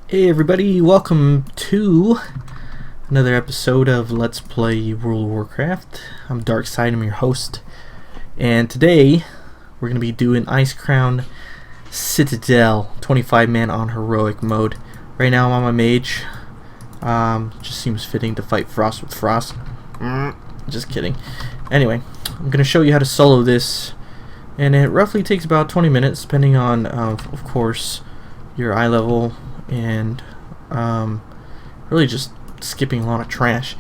Hey everybody, welcome to another episode of Let's Play World of Warcraft. I'm Darkside, I'm your host, and today we're going to be doing Icecrown Citadel, 25-man on heroic mode. Right now I'm on my Mage. Just seems fitting to fight Frost with Frost. Just kidding. Anyway, I'm going to show you how to solo this, and it roughly takes about 20 minutes depending on, of course, your eye level, and really just skipping a lot of trash.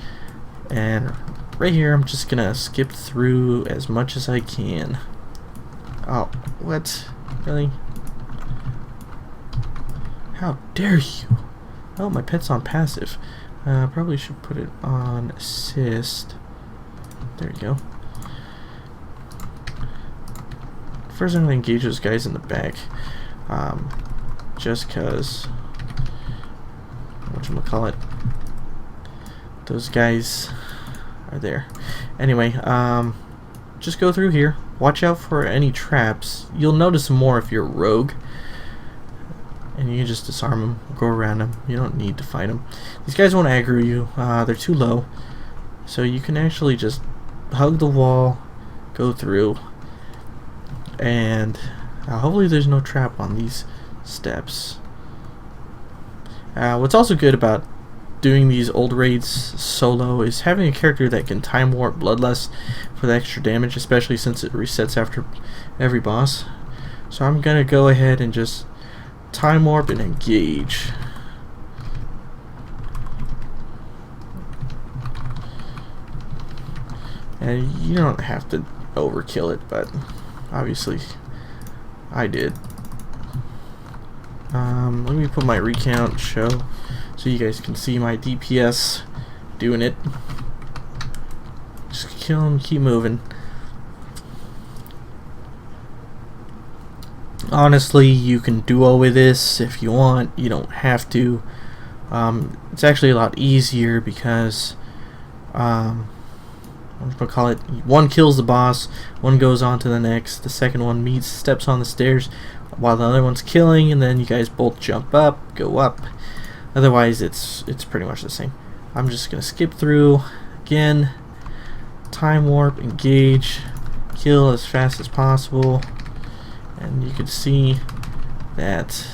And right here I'm just gonna skip through as much as I can. Oh, what? Really? How dare you? Oh, my pet's on passive. Probably should put it on assist. There you go. First I'm gonna engage those guys in the back, just cause whatchamacallit, those guys are there. Anyway, just go through here. Watch out for any traps. You'll notice more if you're a rogue, and you can just disarm them, go around them. You don't need to fight them. These guys won't aggro you. They're too low, so you can actually just hug the wall, go through, and hopefully there's no trap on these steps. What's also good about doing these old raids solo is having a character that can time warp Bloodlust for the extra damage, especially since it resets after every boss. So I'm gonna go ahead and just time warp and engage. And you don't have to overkill it, but obviously I did. Let me put my recount show so you guys can see my DPS doing it. Just kill him, keep moving. Honestly, you can duo with this if you want. You don't have to. It's actually a lot easier because one kills the boss, one goes on to the next, the second one steps on the stairs while the other one's killing, and then you guys both jump up, go up. Otherwise it's pretty much the same. I'm just gonna skip through again, time warp, engage, kill as fast as possible, and you can see that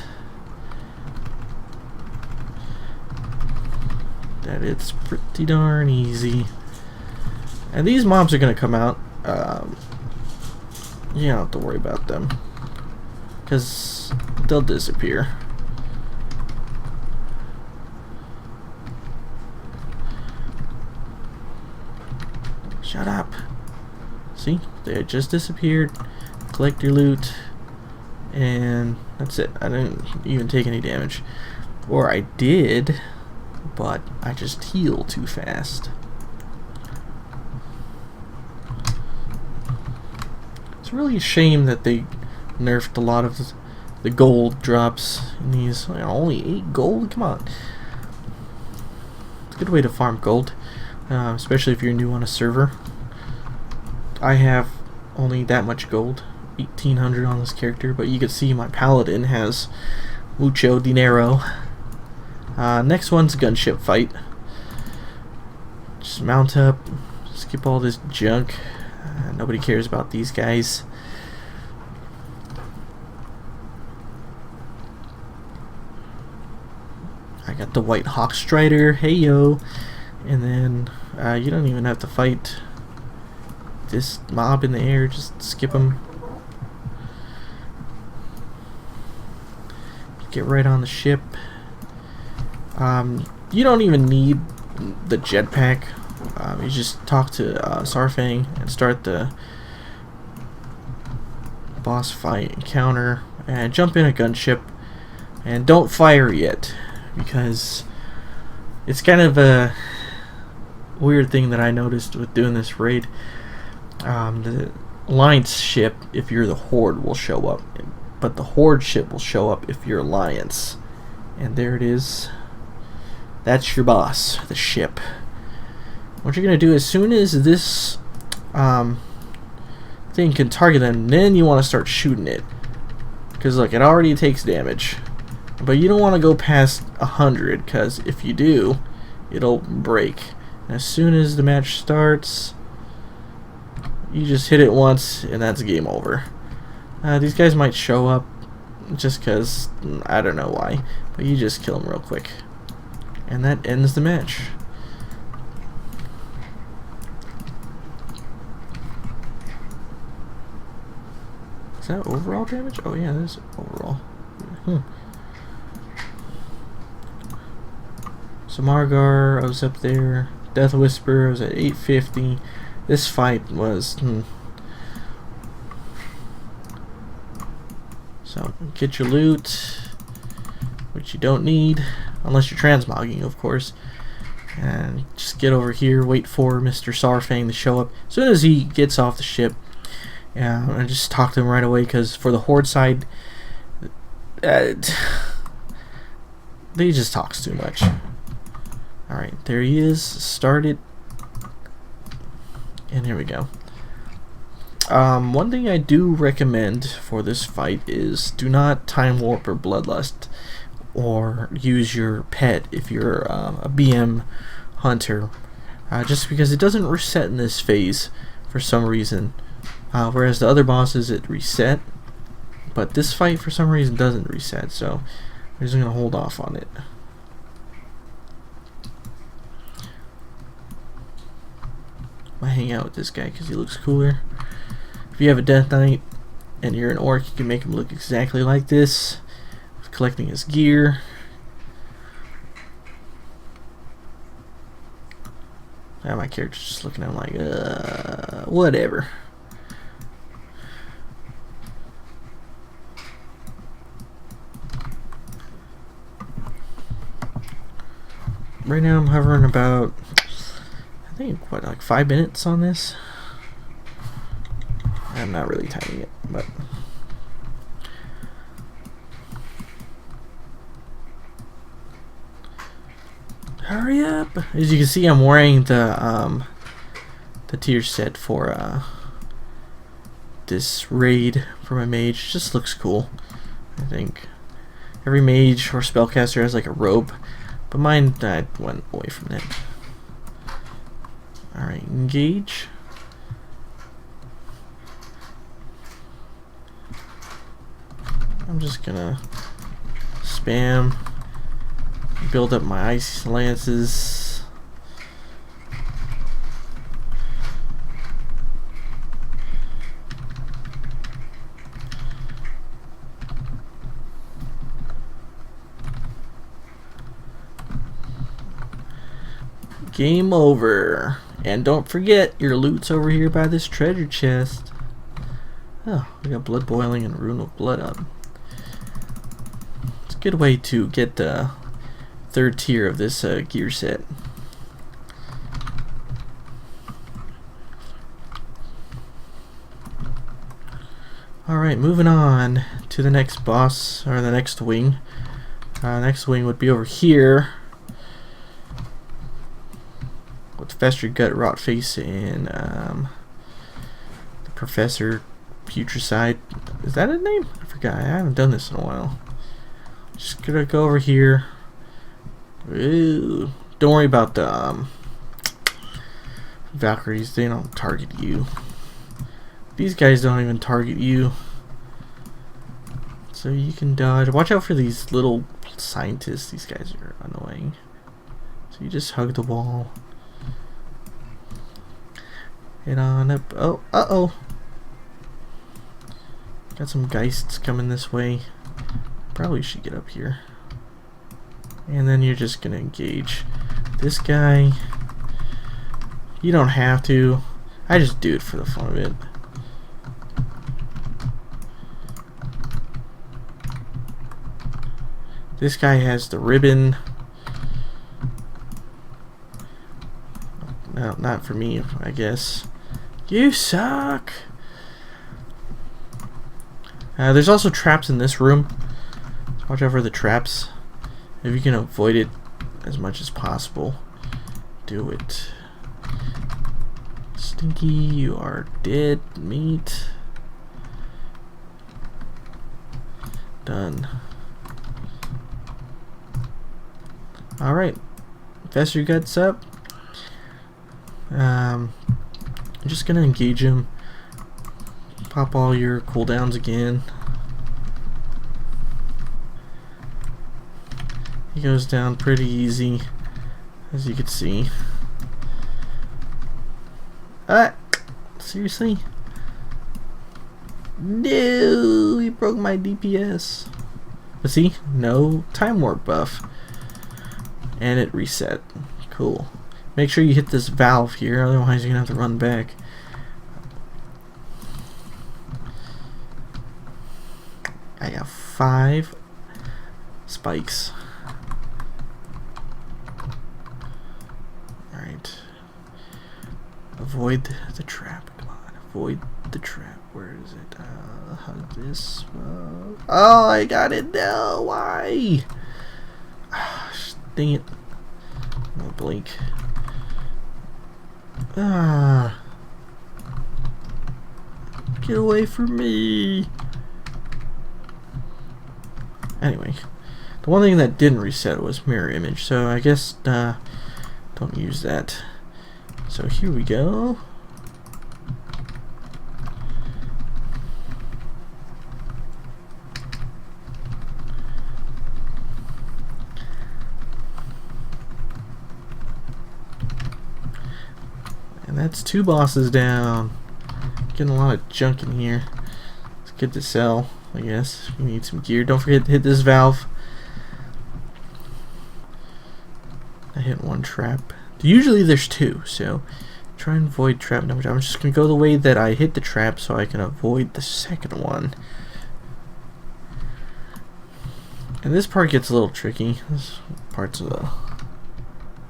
it's pretty darn easy. And these mobs are gonna come out. You don't have to worry about them, because they'll disappear. Shut up. See? They just disappeared. Collect your loot, and that's it. I didn't even take any damage. Or I did, but I just healed too fast. It's really a shame that they nerfed a lot of the gold drops in these. Only 8 gold? Come on. It's a good way to farm gold, especially if you're new on a server. I have only that much gold, 1800 on this character, but you can see my paladin has mucho dinero. Next one's a gunship fight. Just mount up, skip all this junk. Nobody cares about these guys. I got the White Hawk Strider, hey yo, and then you don't even have to fight this mob in the air, just skip them. Get right on the ship. You don't even need the jetpack. You just talk to Sarfang and start the boss fight encounter and jump in a gunship, and don't fire yet, because it's kind of a weird thing that I noticed with doing this raid. The Alliance ship, if you're the Horde, will show up, but the Horde ship will show up if you're Alliance. And there it is. That's your boss, the ship. What you're gonna do as soon as this thing can target them, then you want to start shooting it, because look, it already takes damage, But you don't want to go past 100, because if you do, it'll break. And as soon as the match starts, you just hit it once, and that's game over. These guys might show up just because, I don't know why, but you just kill them real quick. And that ends the match. Is that overall damage? Oh yeah, there's overall. So Margar, I was up there. Death Whisper, I was at 850. This fight was... So, get your loot, which you don't need, unless you're transmogging, of course. And just get over here, wait for Mr. Sarfang to show up. As soon as he gets off the ship, and just talk to him right away, because for the Horde side, he just talks too much. Alright, there he is, started, and here we go. One thing I do recommend for this fight is do not Time Warp or Bloodlust, or use your pet if you're a BM hunter, just because it doesn't reset in this phase for some reason, whereas the other bosses it reset, but this fight for some reason doesn't reset, so I'm just going to hold off on it. I hang out with this guy because he looks cooler. If you have a Death Knight and you're an orc, you can make him look exactly like this, collecting his gear. Now my character's just looking at him like, whatever. Right now I'm hovering about, I think, what, like 5 minutes on this? I'm not really timing it, but... Hurry up! As you can see, I'm wearing the tier set for this raid for my mage. It just looks cool, I think. Every mage or spellcaster has like a robe, but mine, I went away from that. Alright, engage. I'm just gonna spam, build up my ice lances. Game over. And don't forget, your loot's over here by this treasure chest. Oh, we got blood boiling and rune of blood up. It's a good way to get the third tier of this gear set. Alright, moving on to the next boss, or the next wing. Next wing would be over here. With Festered Gut, Rot Face, and the Professor Putricide. Is that his name? I forgot. I haven't done this in a while. Just gonna go over here. Ooh. Don't worry about the Valkyries. They don't target you. These guys don't even target you. So you can dodge. Watch out for these little scientists. These guys are annoying. So you just hug the wall. Head on up. Oh, uh-oh. Got some Geists coming this way. Probably should get up here. And then you're just gonna engage this guy. You don't have to. I just do it for the fun of it. This guy has the ribbon. No, not for me, I guess. You suck! There's also traps in this room. So watch out for the traps. If you can avoid it as much as possible, do it. Stinky, you are dead meat. Done. Alright. Fess your guts up. I'm just gonna engage him. Pop all your cooldowns again. He goes down pretty easy, as you can see. Seriously? No, he broke my DPS. But see, no time warp buff. And it reset. Cool. Make sure you hit this valve here, otherwise you're gonna have to run back. I got 5 spikes. Alright. Avoid the trap. Come on, avoid the trap. Where is it? How's this? Oh, I got it now. Why? Dang it. No blink. Get away from me. Anyway, the one thing that didn't reset was mirror image, so I guess don't use that. So here we go. And that's 2 bosses down. Getting a lot of junk in here. It's good to sell, I guess. You need some gear. Don't forget to hit this valve. I hit 1 trap. Usually there's 2, so try and avoid trap number 2. I'm just gonna go the way that I hit the trap so I can avoid the second one. And this part gets a little tricky. This part's a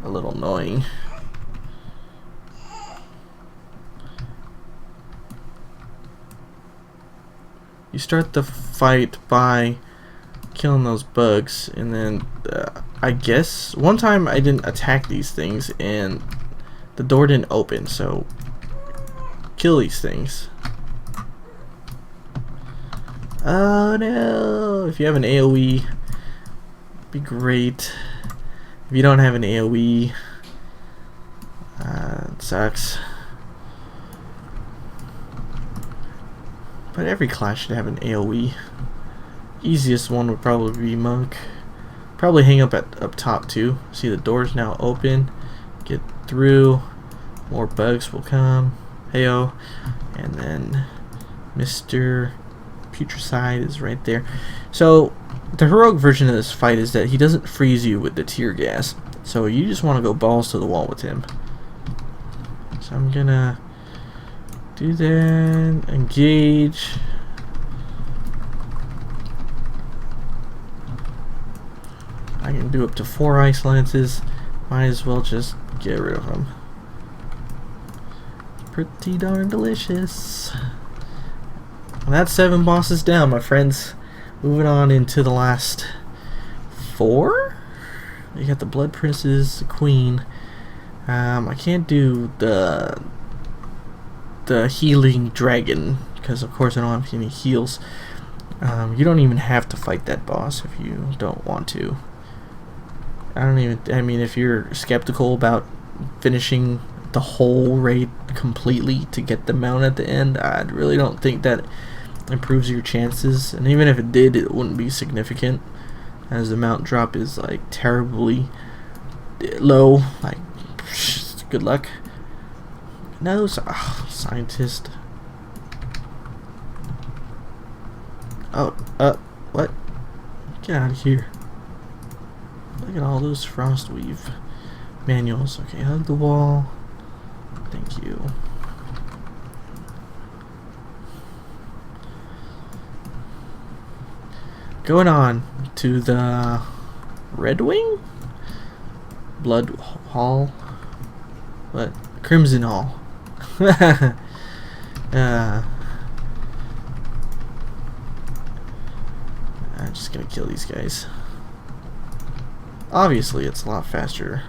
little annoying. You start the fight by killing those bugs, and then I guess one time I didn't attack these things and the door didn't open, so kill these things. Oh no! If you have an AoE, it'd be great. If you don't have an AoE, it sucks. But every class should have an AoE. Easiest one would probably be Monk. Probably hang up up top too. See, the door's now open. Get through. More bugs will come. Heyo. And then Mr. Putricide is right there. So the heroic version of this fight is that he doesn't freeze you with the tear gas. So you just want to go balls to the wall with him. So I'm gonna do that. Engage. I can do up to 4 ice lances. Might as well just get rid of them. Pretty darn delicious. And that's 7 bosses down, my friends. Moving on into the last 4. You got the Blood Princess, the Queen. I can't do the healing dragon because, of course, I don't have any heals. You don't even have to fight that boss if you don't want to. I mean, if you're skeptical about finishing the whole raid completely to get the mount at the end, I really don't think that improves your chances. And even if it did, it wouldn't be significant, as the mount drop is like terribly low. Like, good luck. No, scientist. Oh, what? Get out of here. Look at all those Frostweave manuals. Okay, hug the wall. Thank you. Going on to the Red Wing? Blood Hall? What? Crimson Hall. I'm just gonna kill these guys. Obviously, it's a lot faster.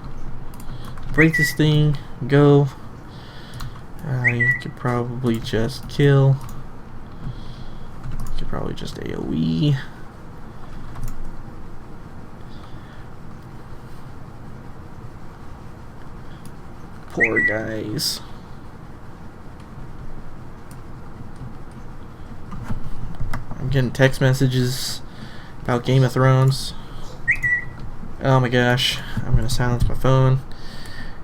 Break this thing, go. You could probably just kill. You could probably just AoE. Poor guys. I'm getting text messages about Game of Thrones. Oh my gosh, I'm gonna silence my phone.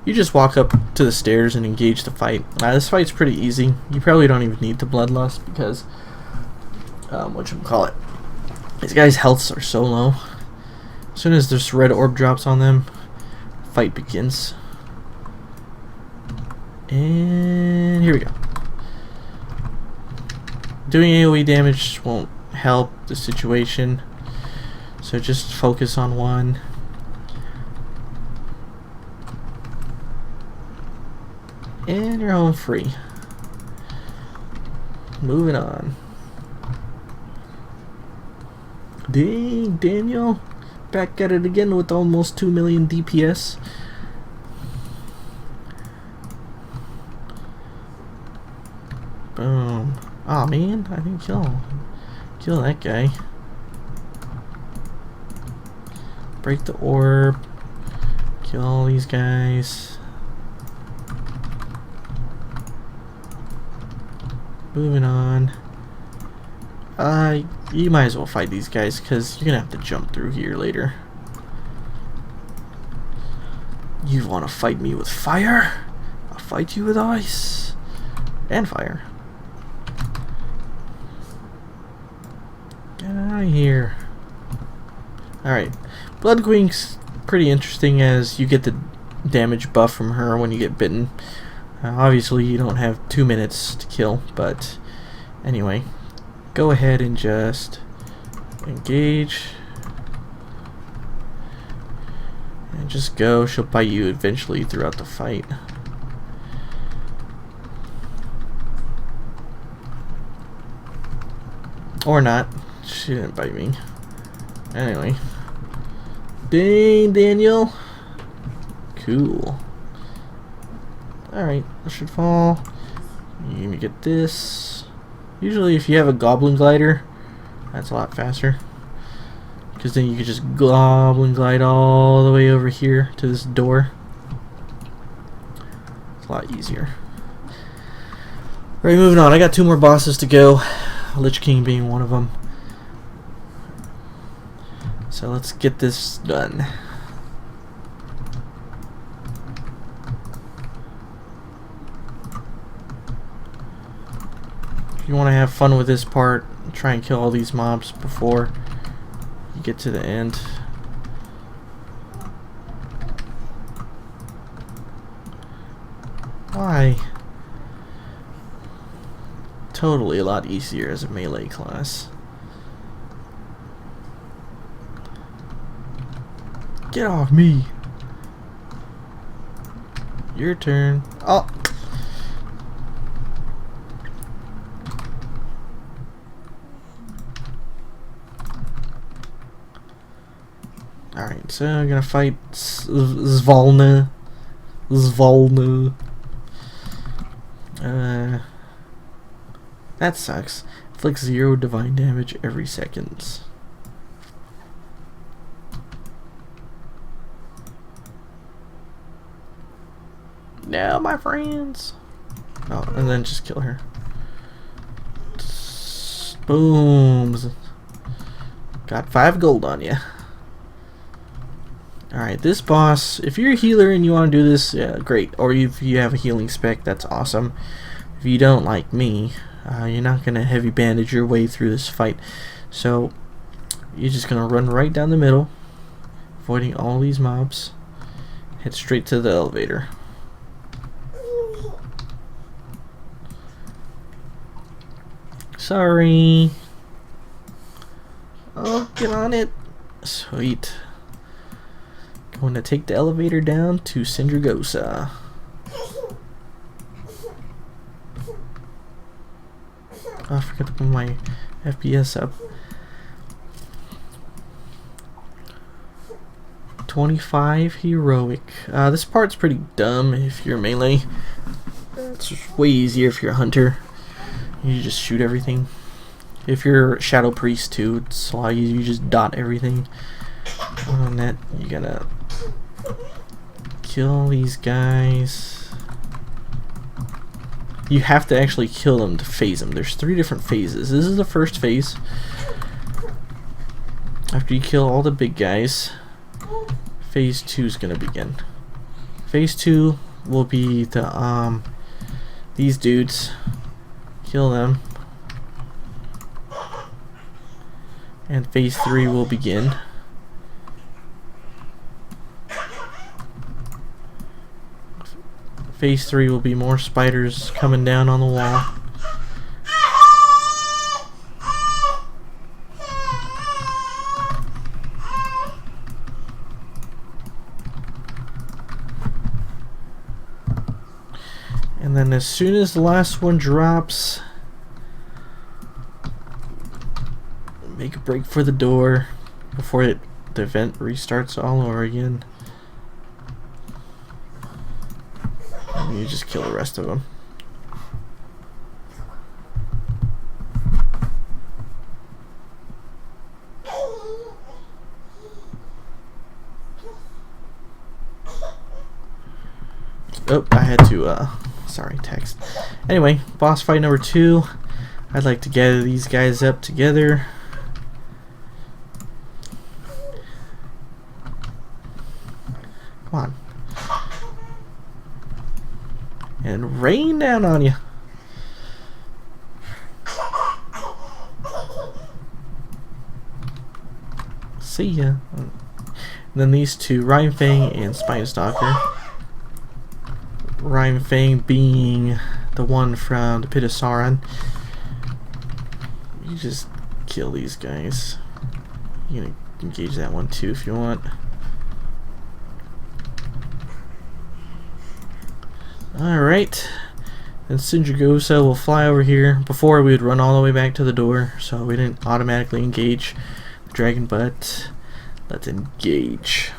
You just walk up to the stairs and engage the fight. This fight's pretty easy. You probably don't even need the Bloodlust because, whatchamacallit, these guys' healths are so low. As soon as this red orb drops on them, fight begins. And here we go. Doing AoE damage won't help the situation, so just focus on one. And you're home free. Moving on. Dang, Daniel. Back at it again with almost 2 million DPS. Boom. Aw, man, I didn't kill that guy. Break the orb. Kill all these guys. Moving on. You might as well fight these guys because you're gonna have to jump through here later. You want to fight me with fire? I'll fight you with ice and fire. Get out of here. Alright. Blood Queen's pretty interesting as you get the damage buff from her when you get bitten. Obviously you don't have 2 minutes to kill, but anyway, go ahead and just engage and just go. She'll bite you eventually throughout the fight. Or not. She didn't bite me. Anyway. Dang, Daniel. Cool. Alright, that should fall. You're gonna get this. Usually if you have a goblin glider, that's a lot faster. Because then you can just goblin glide all the way over here to this door. It's a lot easier. Alright, moving on. I got 2 more bosses to go. Lich King being one of them. So let's get this done. You want to have fun with this part, try and kill all these mobs before you get to the end. Why? Totally a lot easier as a melee class. Get off me! Your turn. Oh! Alright, so I'm gonna fight Zvalna. That sucks. Inflicts 0 divine damage every second. No, my friends. Oh, and then just kill her. Booms. Got 5 gold on you. Alright, this boss, if you're a healer and you want to do this, yeah, great. Or if you have a healing spec, that's awesome. If you don't, like me, you're not going to heavy bandage your way through this fight. So, you're just going to run right down the middle, avoiding all these mobs. Head straight to the elevator. Sorry. Oh, get on it. Sweet. Going to take the elevator down to Sindragosa. Oh, I forgot to put my FPS up. 25 heroic. This part's pretty dumb if you're melee. It's way easier if you're a hunter. You just shoot everything. If you're Shadow Priest too, it's a lot easier. You just dot everything. On that, you gotta kill these guys. you have to actually kill them to phase them. There's 3 different phases. This is the first phase. After you kill all the big guys, phase 2 is gonna begin. Phase 2 will be the these dudes. Kill them. And phase 3 will begin. Phase 3 will be more spiders coming down on the wall. And then as soon as the last one drops, make a break for the door before the event restarts all over again. And you just kill the rest of them. Oh, I had to, sorry, text. Anyway, boss fight number 2. I'd like to gather these guys up together. Come on. And rain down on you. See ya. And then these 2, Rhyme Fang and Spine Stalker. Rhyme Fang being the one from the Pit of Sauron. You just kill these guys. You can engage that one too if you want. Alright. Then Sindragosa will fly over here. Before we would run all the way back to the door, so we didn't automatically engage the dragon, but let's engage.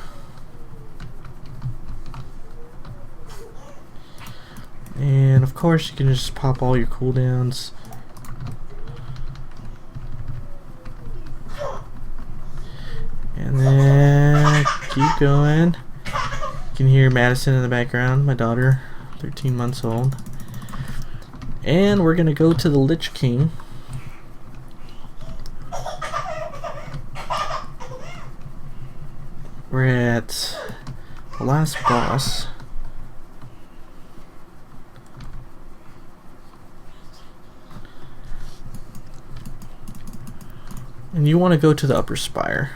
And of course you can just pop all your cooldowns. And then keep going. You can hear Madison in the background, my daughter, 13 months old. And we're gonna go to the Lich King. We're at the last boss. And you want to go to the upper spire.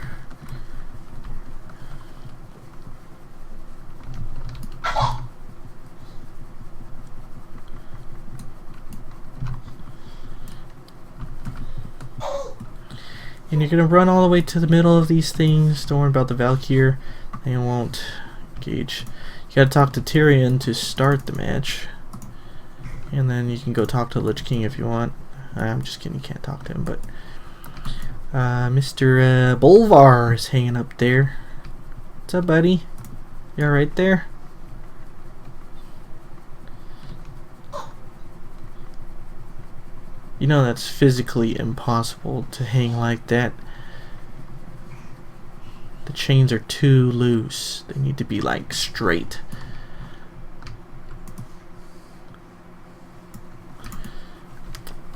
And you're going to run all the way to the middle of these things. Don't worry about the Valkyr. They won't engage. You got to talk to Tyrion to start the match. And then you can go talk to the Lich King if you want. I'm just kidding, you can't talk to him, but Mr. Bolvar is hanging up there. What's up, buddy? You alright there? You know that's physically impossible to hang like that. The chains are too loose. They need to be like straight.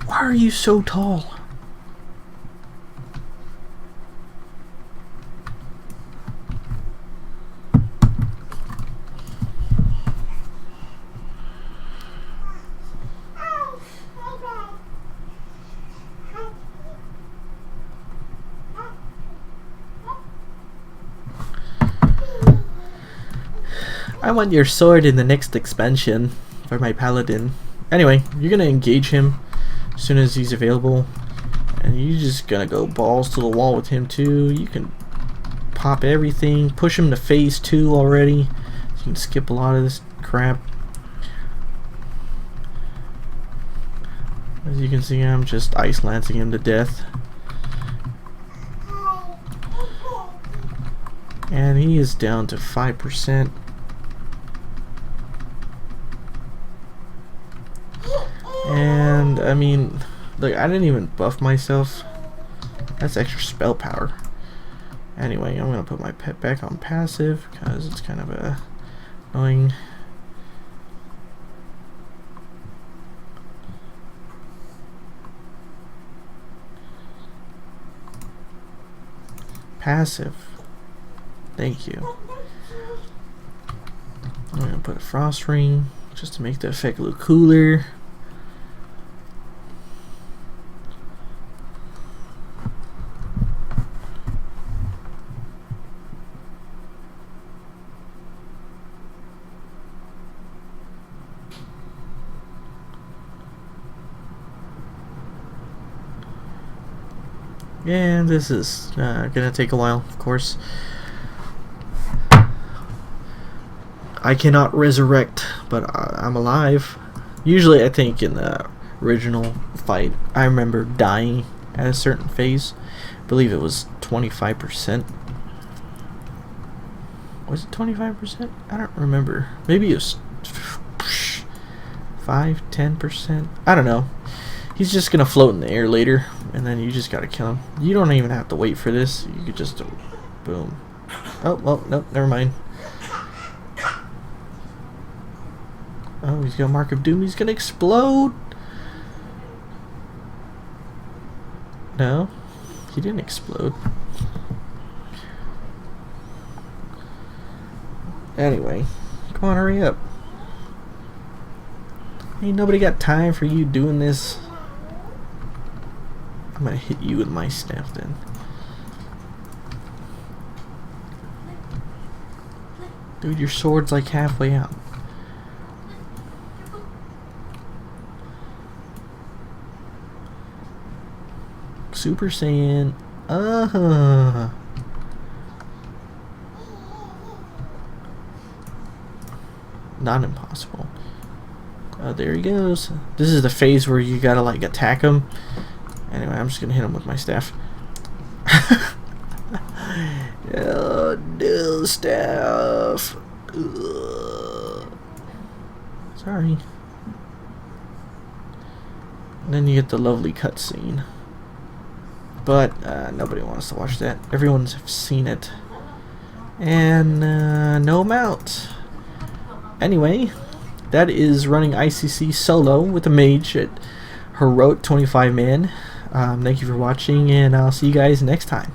Why are you so tall? I want your sword in the next expansion for my paladin. Anyway, you're gonna engage him as soon as he's available, and you're just gonna go balls to the wall with him too. You can pop everything, push him to phase 2 already, so you can skip a lot of this crap. As you can see, I'm just ice lancing him to death. And he is down to 5%. And I mean, look, I didn't even buff myself. That's extra spell power. Anyway, I'm gonna put my pet back on passive because it's kind of annoying. Passive. Thank you. I'm gonna put a frost ring just to make the effect look cooler. And this is gonna take a while, of course. I cannot resurrect, but I'm alive. Usually, I think in the original fight, I remember dying at a certain phase. I believe it was 25%. Was it 25%? I don't remember. Maybe it was 5, 10%. I don't know. He's just gonna float in the air later, and then you just gotta kill him. You don't even have to wait for this. You could just boom. Oh well, nope, never mind. Oh, he's got Mark of Doom. He's gonna explode. No, he didn't explode. Anyway, come on, hurry up. Ain't nobody got time for you doing this. I'm gonna hit you with my staff then. Dude, your sword's like halfway out. Super Saiyan. Not impossible. There he goes. This is the phase where you gotta like attack him. Anyway, I'm just gonna hit him with my staff. Oh no, staff. Ugh. Sorry. And then you get the lovely cutscene. But nobody wants to watch that. Everyone's seen it. And no mount. Anyway, that is running ICC solo with a mage at heroic 25 man. Thank you for watching, and I'll see you guys next time.